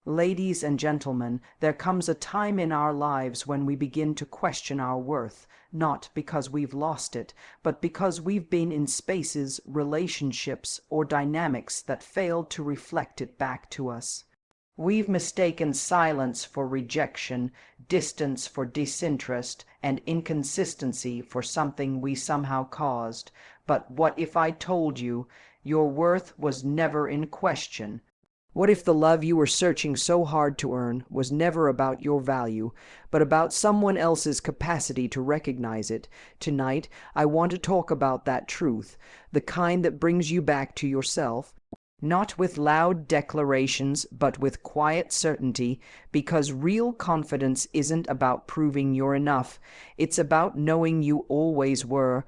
Ladies and gentlemen, there comes a time in our lives when we begin to question our worth, not because we've lost it, but because we've been in spaces, relationships, or dynamics that failed to reflect it back to us. We've mistaken silence for rejection, distance for disinterest, and inconsistency for something we somehow caused. But what if I told you your worth was never in question? What if the love you were searching so hard to earn was never about your value, but about someone else's capacity to recognize it? Tonight, I want to talk about that truth, the kind that brings you back to yourself, not with loud declarations, but with quiet certainty, because real confidence isn't about proving you're enough. It's about knowing you always were.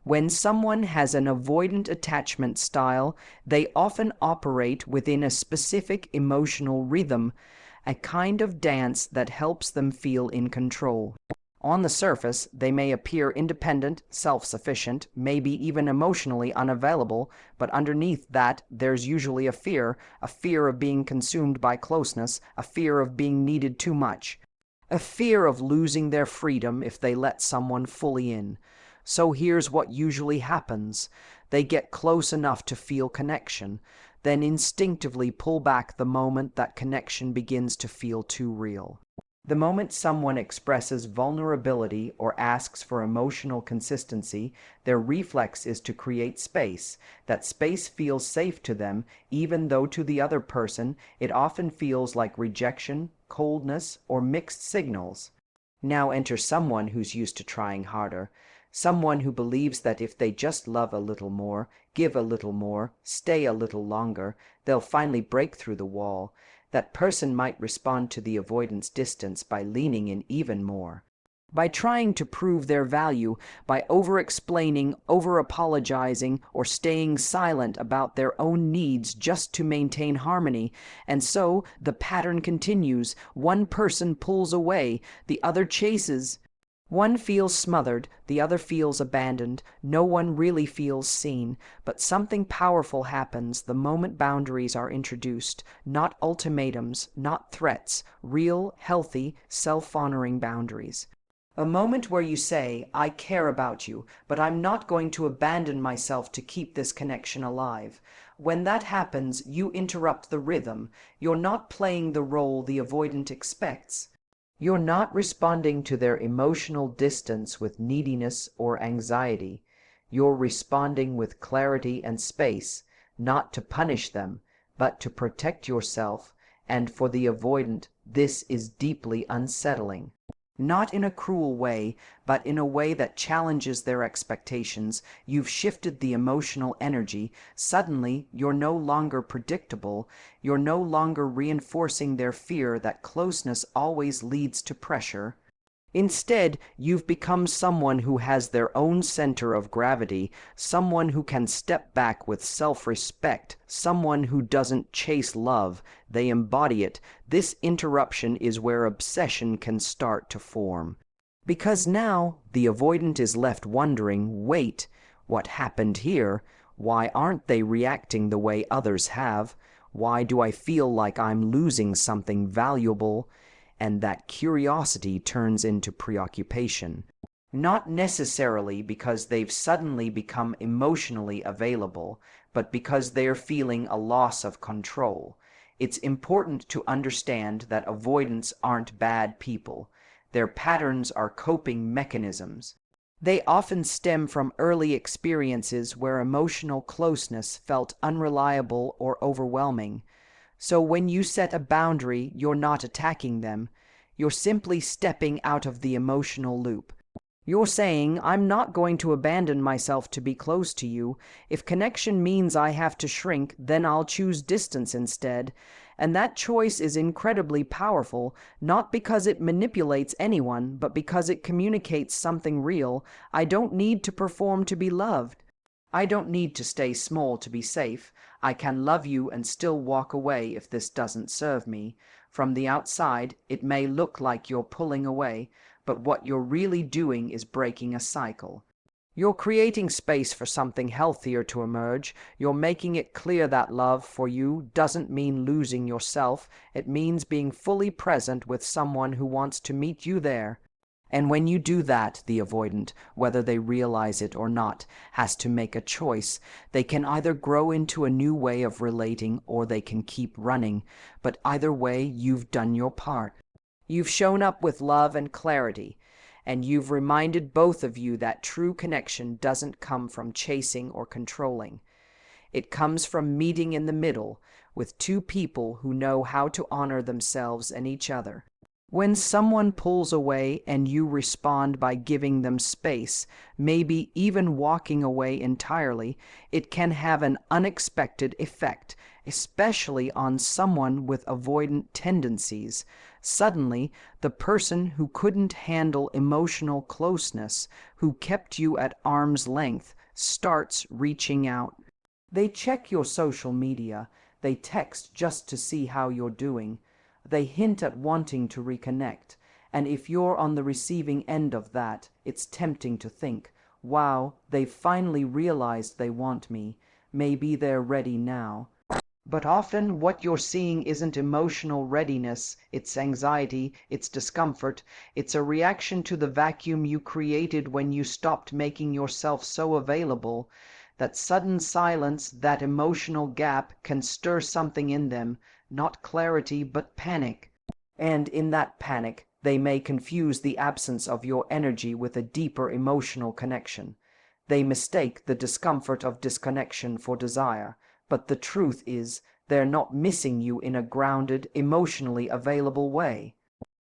When someone has an avoidant attachment style, they often operate within a specific emotional rhythm, a kind of dance that helps them feel in control. On the surface, they may appear independent, self-sufficient, maybe even emotionally unavailable, but underneath that, there's usually a fear of being consumed by closeness, a fear of being needed too much, a fear of losing their freedom if they let someone fully in. So here's what usually happens. They get close enough to feel connection, then instinctively pull back the moment that connection begins to feel too real. The moment someone expresses vulnerability or asks for emotional consistency, their reflex is to create space. That space feels safe to them, even though to the other person it often feels like rejection, coldness, or mixed signals. Now enter someone who's used to trying harder. Someone who believes that if they just love a little more, give a little more, stay a little longer, they'll finally break through the wall. That person might respond to the avoidance distance by leaning in even more, by trying to prove their value, by over-explaining, over-apologizing, or staying silent about their own needs just to maintain harmony. And so the pattern continues. One person pulls away, the other chases. One feels smothered, the other feels abandoned, no one really feels seen, but something powerful happens the moment boundaries are introduced, not ultimatums, not threats, real, healthy, self-honoring boundaries. A moment where you say, I care about you, but I'm not going to abandon myself to keep this connection alive. When that happens, you interrupt the rhythm. You're not playing the role the avoidant expects. You're not responding to their emotional distance with neediness or anxiety. You're responding with clarity and space, not to punish them, but to protect yourself, and for the avoidant, this is deeply unsettling. Not in a cruel way, but in a way that challenges their expectations. You've shifted the emotional energy. Suddenly, you're no longer predictable. You're no longer reinforcing their fear that closeness always leads to pressure. Instead, you've become someone who has their own center of gravity, someone who can step back with self-respect, someone who doesn't chase love, they embody it. This interruption is where obsession can start to form. Because now, the avoidant is left wondering, wait, what happened here? Why aren't they reacting the way others have? Why do I feel like I'm losing something valuable? And that curiosity turns into preoccupation. Not necessarily because they've suddenly become emotionally available, but because they're feeling a loss of control. It's important to understand that avoidants aren't bad people. Their patterns are coping mechanisms. They often stem from early experiences where emotional closeness felt unreliable or overwhelming. So when you set a boundary, you're not attacking them. You're simply stepping out of the emotional loop. You're saying, I'm not going to abandon myself to be close to you. If connection means I have to shrink, then I'll choose distance instead. And that choice is incredibly powerful, not because it manipulates anyone, but because it communicates something real. I don't need to perform to be loved. I don't need to stay small to be safe. I can love you and still walk away if this doesn't serve me. From the outside, it may look like you're pulling away, but what you're really doing is breaking a cycle. You're creating space for something healthier to emerge. You're making it clear that love for you doesn't mean losing yourself. It means being fully present with someone who wants to meet you there. And when you do that, the avoidant, whether they realize it or not, has to make a choice. They can either grow into a new way of relating or they can keep running. But either way, you've done your part. You've shown up with love and clarity. And you've reminded both of you that true connection doesn't come from chasing or controlling. It comes from meeting in the middle with two people who know how to honor themselves and each other. When someone pulls away and you respond by giving them space, maybe even walking away entirely, it can have an unexpected effect, especially on someone with avoidant tendencies. Suddenly, the person who couldn't handle emotional closeness, who kept you at arm's length, starts reaching out. They check your social media. They text just to see how you're doing. They hint at wanting to reconnect. And if you're on the receiving end of that, it's tempting to think, wow, they've finally realized they want me. Maybe they're ready now. But often what you're seeing isn't emotional readiness, it's anxiety, it's discomfort, it's a reaction to the vacuum you created when you stopped making yourself so available. That sudden silence, that emotional gap can stir something in them, not clarity but panic. And in that panic, they may confuse the absence of your energy with a deeper emotional connection. They mistake the discomfort of disconnection for desire. But the truth is, they're not missing you in a grounded, emotionally available way.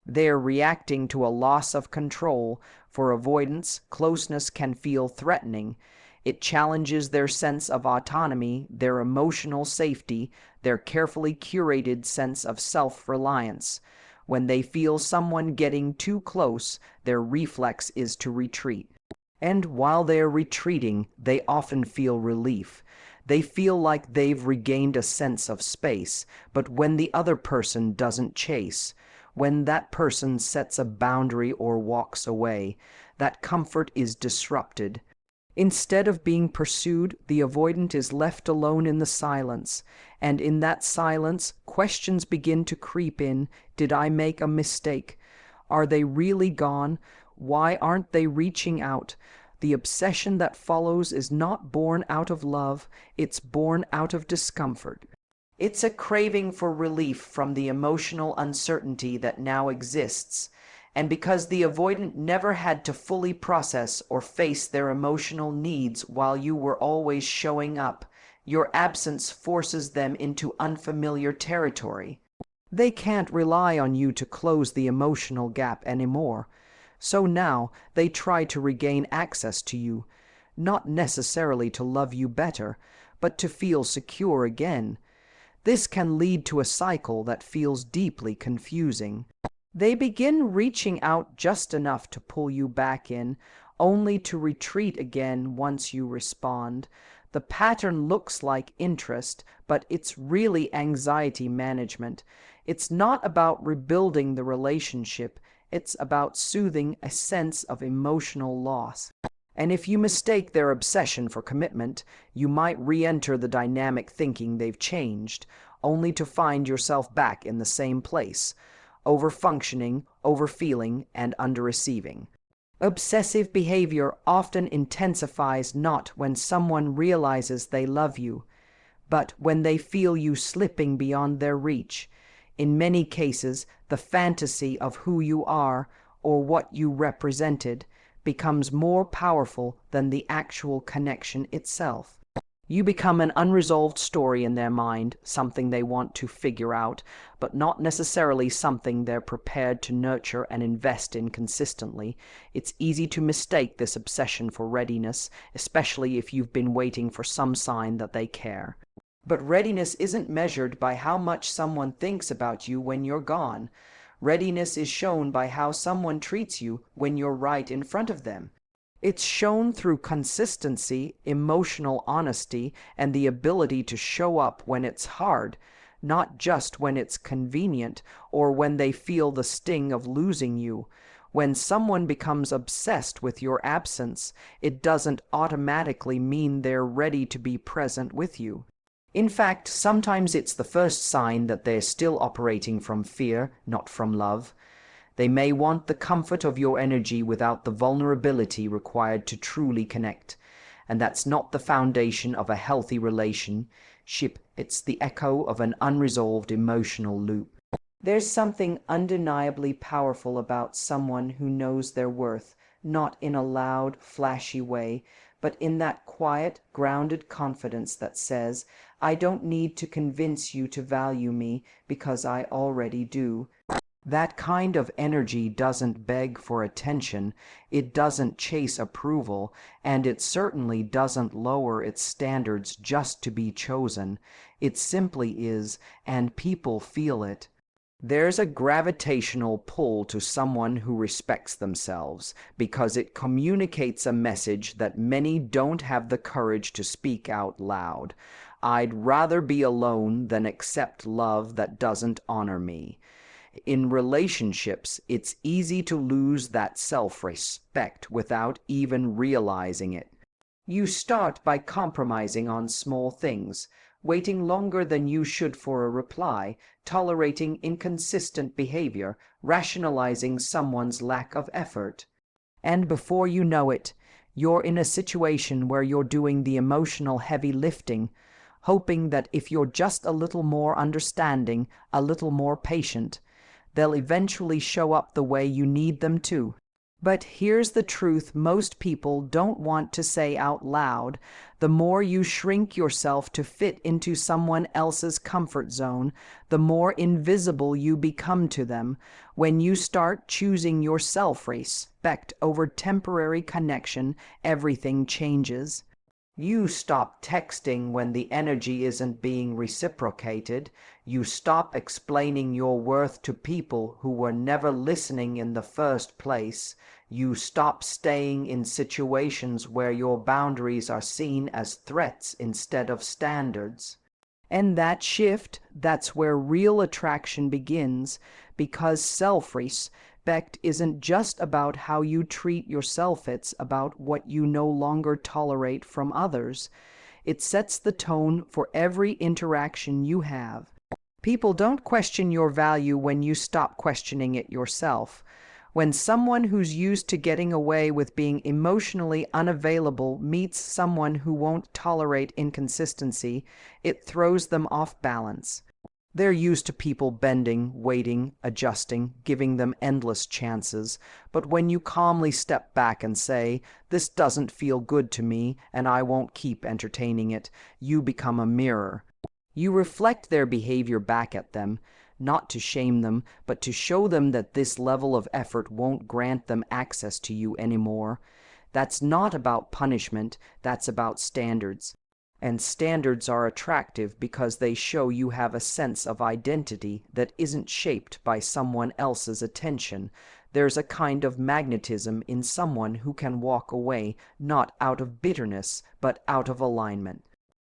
They're reacting to a loss of control. For avoidance, closeness can feel threatening. It challenges their sense of autonomy, their emotional safety, their carefully curated sense of self-reliance. When they feel someone getting too close, their reflex is to retreat. And while they're retreating, they often feel relief. They feel like they've regained a sense of space. But when the other person doesn't chase, when that person sets a boundary or walks away, that comfort is disrupted. Instead of being pursued, the avoidant is left alone in the silence. And in that silence, questions begin to creep in. Did I make a mistake? Are they really gone? Why aren't they reaching out? The obsession that follows is not born out of love, it's born out of discomfort. It's a craving for relief from the emotional uncertainty that now exists. And because the avoidant never had to fully process or face their emotional needs while you were always showing up, your absence forces them into unfamiliar territory. They can't rely on you to close the emotional gap anymore. So now they try to regain access to you, not necessarily to love you better, but to feel secure again. This can lead to a cycle that feels deeply confusing. They begin reaching out just enough to pull you back in, only to retreat again once you respond. The pattern looks like interest, but it's really anxiety management. It's not about rebuilding the relationship. It's about soothing a sense of emotional loss. And if you mistake their obsession for commitment, you might re-enter the dynamic thinking they've changed, only to find yourself back in the same place, over-functioning, over-feeling, and under-receiving. Obsessive behavior often intensifies not when someone realizes they love you, but when they feel you slipping beyond their reach. In many cases, the fantasy of who you are or what you represented becomes more powerful than the actual connection itself. You become an unresolved story in their mind, something they want to figure out, but not necessarily something they're prepared to nurture and invest in consistently. It's easy to mistake this obsession for readiness, especially if you've been waiting for some sign that they care. But readiness isn't measured by how much someone thinks about you when you're gone. Readiness is shown by how someone treats you when you're right in front of them. It's shown through consistency, emotional honesty, and the ability to show up when it's hard, not just when it's convenient or when they feel the sting of losing you. When someone becomes obsessed with your absence, it doesn't automatically mean they're ready to be present with you. In fact, sometimes it's the first sign that they're still operating from fear, not from love. They may want the comfort of your energy without the vulnerability required to truly connect. And that's not the foundation of a healthy relationship. It's the echo of an unresolved emotional loop. There's something undeniably powerful about someone who knows their worth, not in a loud, flashy way, but in that quiet, grounded confidence that says, I don't need to convince you to value me because I already do. That kind of energy doesn't beg for attention, it doesn't chase approval, and it certainly doesn't lower its standards just to be chosen. It simply is, and people feel it. There's a gravitational pull to someone who respects themselves, because it communicates a message that many don't have the courage to speak out loud. I'd rather be alone than accept love that doesn't honor me. In relationships, it's easy to lose that self-respect without even realizing it. You start by compromising on small things, waiting longer than you should for a reply, tolerating inconsistent behavior, rationalizing someone's lack of effort. And before you know it, you're in a situation where you're doing the emotional heavy lifting, hoping that if you're just a little more understanding, a little more patient, they'll eventually show up the way you need them to. But here's the truth most people don't want to say out loud. The more you shrink yourself to fit into someone else's comfort zone, the more invisible you become to them. When you start choosing your self-respect over temporary connection, everything changes. You stop texting when the energy isn't being reciprocated. You stop explaining your worth to people who were never listening in the first place. You stop staying in situations where your boundaries are seen as threats instead of standards. And that shift, that's where real attraction begins, because self-respect isn't just about how you treat yourself, it's about what you no longer tolerate from others. It sets the tone for every interaction you have. People don't question your value when you stop questioning it yourself. When someone who's used to getting away with being emotionally unavailable meets someone who won't tolerate inconsistency, it throws them off balance. They're used to people bending, waiting, adjusting, giving them endless chances. But when you calmly step back and say, "This doesn't feel good to me, and I won't keep entertaining it," you become a mirror. You reflect their behavior back at them, not to shame them, but to show them that this level of effort won't grant them access to you anymore. That's not about punishment, that's about standards. And standards are attractive because they show you have a sense of identity that isn't shaped by someone else's attention. There's a kind of magnetism in someone who can walk away, not out of bitterness, but out of alignment.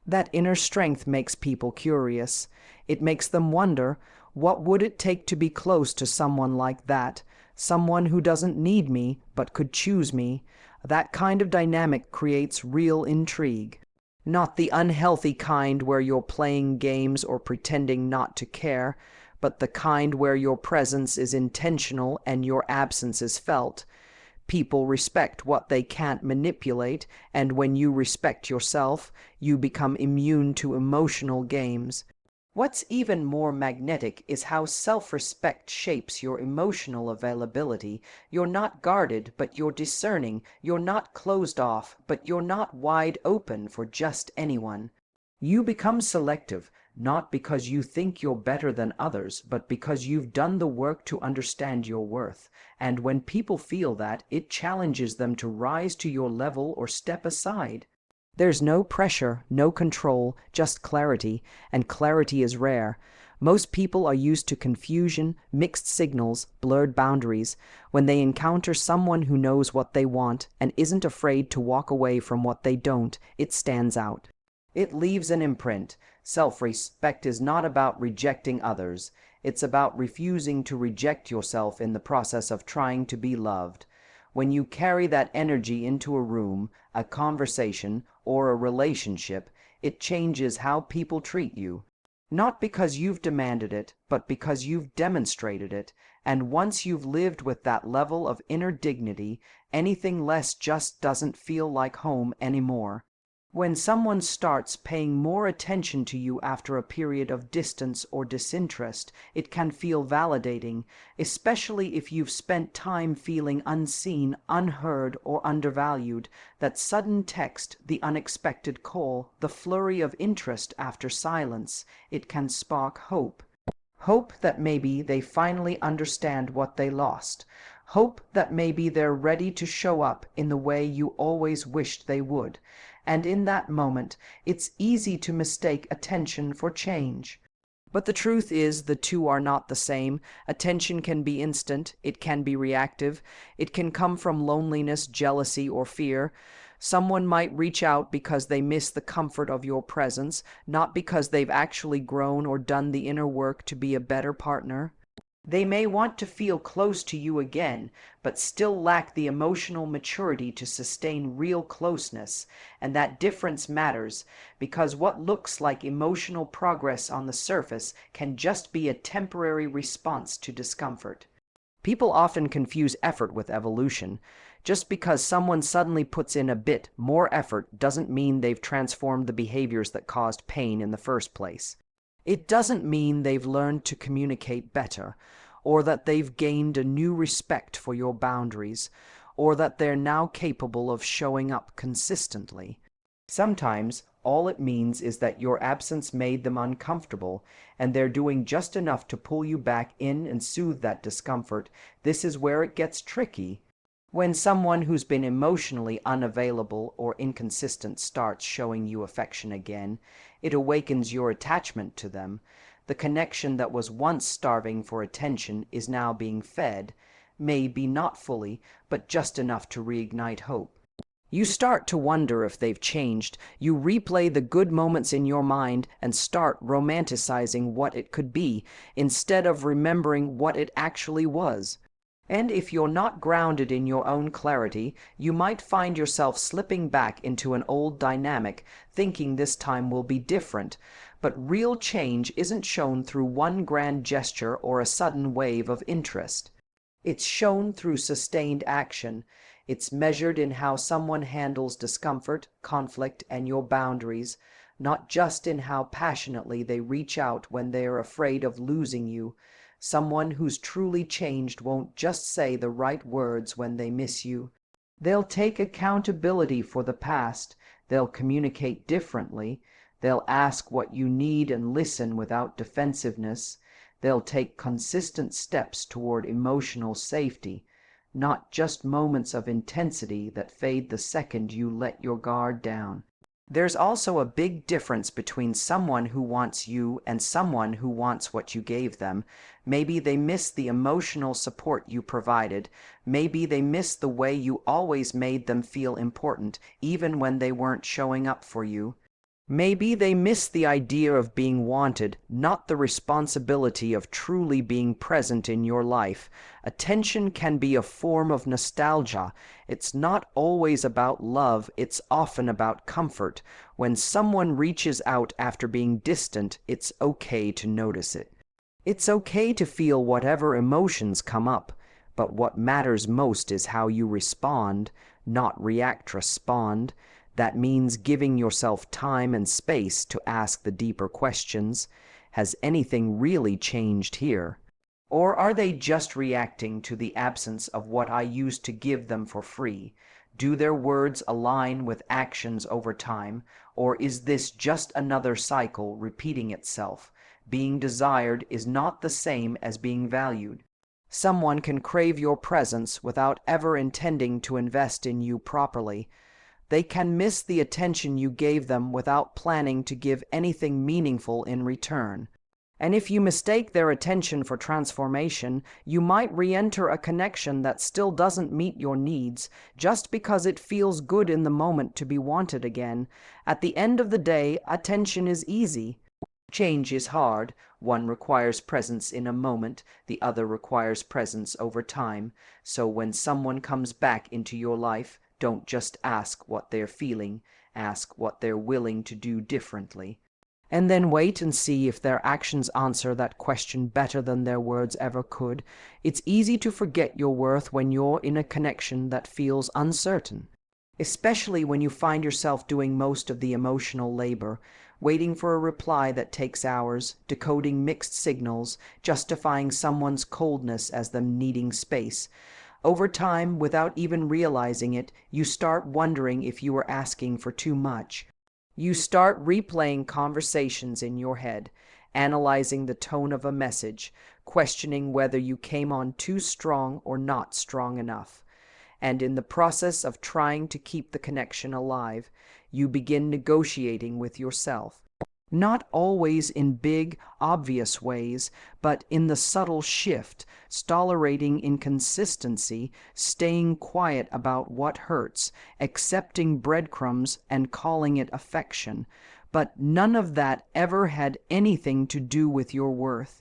That inner strength makes people curious. It makes them wonder, what would it take to be close to someone like that? Someone who doesn't need me, but could choose me. That kind of dynamic creates real intrigue. Not the unhealthy kind where you're playing games or pretending not to care, but the kind where your presence is intentional and your absence is felt. People respect what they can't manipulate, and when you respect yourself, you become immune to emotional games. What's even more magnetic is how self-respect shapes your emotional availability. You're not guarded, but you're discerning. You're not closed off, but you're not wide open for just anyone. You become selective, not because you think you're better than others, but because you've done the work to understand your worth. And when people feel that, it challenges them to rise to your level or step aside. There's no pressure, no control, just clarity, and clarity is rare. Most people are used to confusion, mixed signals, blurred boundaries. When they encounter someone who knows what they want and isn't afraid to walk away from what they don't, it stands out. It leaves an imprint. Self-respect is not about rejecting others. It's about refusing to reject yourself in the process of trying to be loved. When you carry that energy into a room, a conversation, or a relationship, it changes how people treat you. Not because you've demanded it, but because you've demonstrated it. And once you've lived with that level of inner dignity, anything less just doesn't feel like home anymore. When someone starts paying more attention to you after a period of distance or disinterest, it can feel validating, especially if you've spent time feeling unseen, unheard, or undervalued. That sudden text, the unexpected call, the flurry of interest after silence, it can spark hope. Hope that maybe they finally understand what they lost. Hope that maybe they're ready to show up in the way you always wished they would. And in that moment, it's easy to mistake attention for change. But the truth is, the two are not the same. Attention can be instant, it can be reactive, it can come from loneliness, jealousy, or fear. Someone might reach out because they miss the comfort of your presence, not because they've actually grown or done the inner work to be a better partner. They may want to feel close to you again, but still lack the emotional maturity to sustain real closeness. And that difference matters, because what looks like emotional progress on the surface can just be a temporary response to discomfort. People often confuse effort with evolution. Just because someone suddenly puts in a bit more effort doesn't mean they've transformed the behaviors that caused pain in the first place. It doesn't mean they've learned to communicate better, or that they've gained a new respect for your boundaries, or that they're now capable of showing up consistently. Sometimes all it means is that your absence made them uncomfortable, and they're doing just enough to pull you back in and soothe that discomfort. This is where it gets tricky. When someone who's been emotionally unavailable or inconsistent starts showing you affection again, it awakens your attachment to them. The connection that was once starving for attention is now being fed, maybe not fully, but just enough to reignite hope. You start to wonder if they've changed. You replay the good moments in your mind and start romanticizing what it could be, instead of remembering what it actually was. And if you're not grounded in your own clarity, you might find yourself slipping back into an old dynamic, thinking this time will be different. But real change isn't shown through one grand gesture or a sudden wave of interest. It's shown through sustained action. It's measured in how someone handles discomfort, conflict, and your boundaries, not just in how passionately they reach out when they are afraid of losing you. Someone who's truly changed won't just say the right words when they miss you. They'll take accountability for the past. They'll communicate differently. They'll ask what you need and listen without defensiveness. They'll take consistent steps toward emotional safety, not just moments of intensity that fade the second you let your guard down. There's also a big difference between someone who wants you and someone who wants what you gave them. Maybe they miss the emotional support you provided. Maybe they miss the way you always made them feel important, even when they weren't showing up for you. Maybe they miss the idea of being wanted, not the responsibility of truly being present in your life. Attention can be a form of nostalgia. It's not always about love, it's often about comfort. When someone reaches out after being distant, it's okay to notice it. It's okay to feel whatever emotions come up, but what matters most is how you respond, not respond. That means giving yourself time and space to ask the deeper questions. Has anything really changed here? Or are they just reacting to the absence of what I used to give them for free? Do their words align with actions over time? Or is this just another cycle repeating itself? Being desired is not the same as being valued. Someone can crave your presence without ever intending to invest in you properly. They can miss the attention you gave them without planning to give anything meaningful in return. And if you mistake their attention for transformation, you might re-enter a connection that still doesn't meet your needs, just because it feels good in the moment to be wanted again. At the end of the day, attention is easy. Change is hard. One requires presence in a moment, the other requires presence over time. So when someone comes back into your life, don't just ask what they're feeling, ask what they're willing to do differently. And then wait and see if their actions answer that question better than their words ever could. It's easy to forget your worth when you're in a connection that feels uncertain, especially when you find yourself doing most of the emotional labor, waiting for a reply that takes hours, decoding mixed signals, justifying someone's coldness as them needing space. Over time, without even realizing it, you start wondering if you are asking for too much. You start replaying conversations in your head, analyzing the tone of a message, questioning whether you came on too strong or not strong enough. And in the process of trying to keep the connection alive, you begin negotiating with yourself. Not always in big, obvious ways, but in the subtle shift, tolerating inconsistency, staying quiet about what hurts, accepting breadcrumbs and calling it affection. But none of that ever had anything to do with your worth.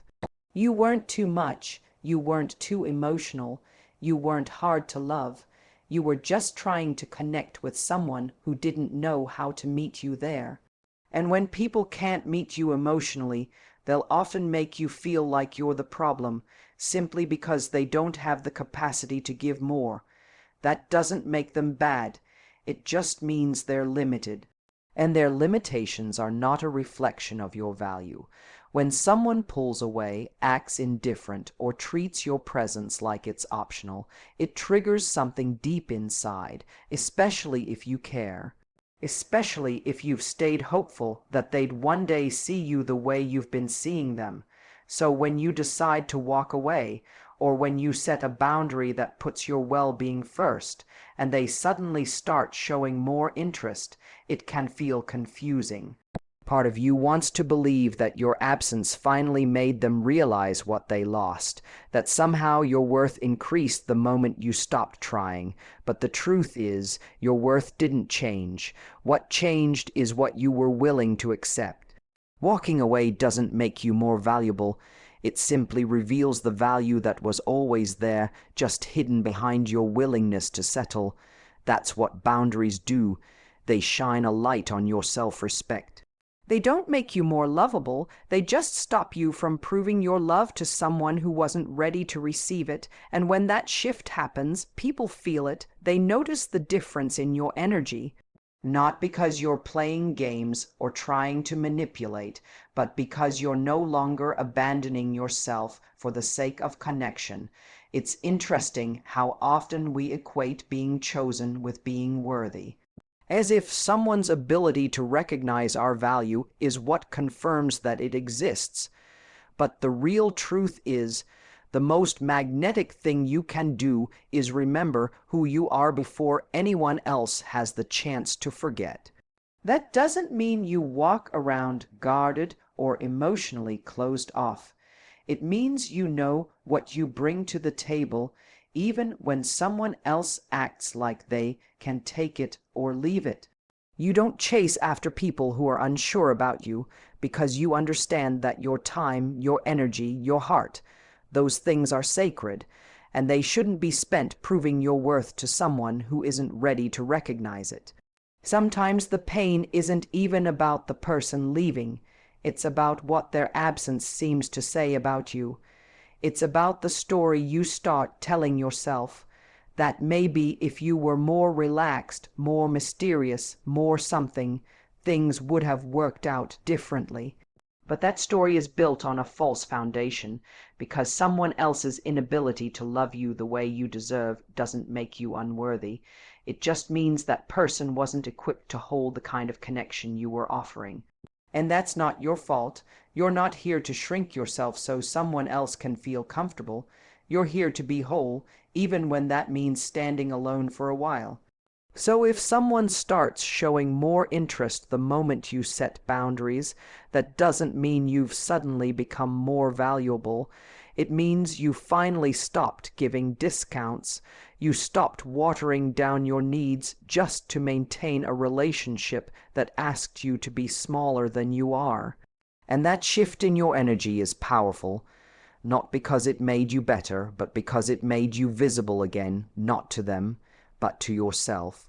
You weren't too much, you weren't too emotional, you weren't hard to love. You were just trying to connect with someone who didn't know how to meet you there. And when people can't meet you emotionally, they'll often make you feel like you're the problem, simply because they don't have the capacity to give more. That doesn't make them bad. It just means they're limited. And their limitations are not a reflection of your value. When someone pulls away, acts indifferent, or treats your presence like it's optional, it triggers something deep inside, especially if you care. Especially if you've stayed hopeful that they'd one day see you the way you've been seeing them. So when you decide to walk away, or when you set a boundary that puts your well-being first, and they suddenly start showing more interest, it can feel confusing. Part of you wants to believe that your absence finally made them realize what they lost, that somehow your worth increased the moment you stopped trying. But the truth is, your worth didn't change. What changed is what you were willing to accept. Walking away doesn't make you more valuable. It simply reveals the value that was always there, just hidden behind your willingness to settle. That's what boundaries do. They shine a light on your self-respect. They don't make you more lovable, they just stop you from proving your love to someone who wasn't ready to receive it, and when that shift happens, people feel it, they notice the difference in your energy. Not because you're playing games or trying to manipulate, but because you're no longer abandoning yourself for the sake of connection. It's interesting how often we equate being chosen with being worthy, as if someone's ability to recognize our value is what confirms that it exists. But the real truth is, the most magnetic thing you can do is remember who you are before anyone else has the chance to forget. That doesn't mean you walk around guarded or emotionally closed off. It means you know what you bring to the table, even when someone else acts like they can take it or leave it. You don't chase after people who are unsure about you, because you understand that your time, your energy, your heart, those things are sacred, and they shouldn't be spent proving your worth to someone who isn't ready to recognize it. Sometimes the pain isn't even about the person leaving. It's about what their absence seems to say about you. It's about the story you start telling yourself, that maybe if you were more relaxed, more mysterious, more something, things would have worked out differently. But that story is built on a false foundation, because someone else's inability to love you the way you deserve doesn't make you unworthy. It just means that person wasn't equipped to hold the kind of connection you were offering. And that's not your fault. You're not here to shrink yourself so someone else can feel comfortable. You're here to be whole, even when that means standing alone for a while. So if someone starts showing more interest the moment you set boundaries, that doesn't mean you've suddenly become more valuable. It means you finally stopped giving discounts. You stopped watering down your needs just to maintain a relationship that asked you to be smaller than you are. And that shift in your energy is powerful, not because it made you better, but because it made you visible again, not to them, but to yourself.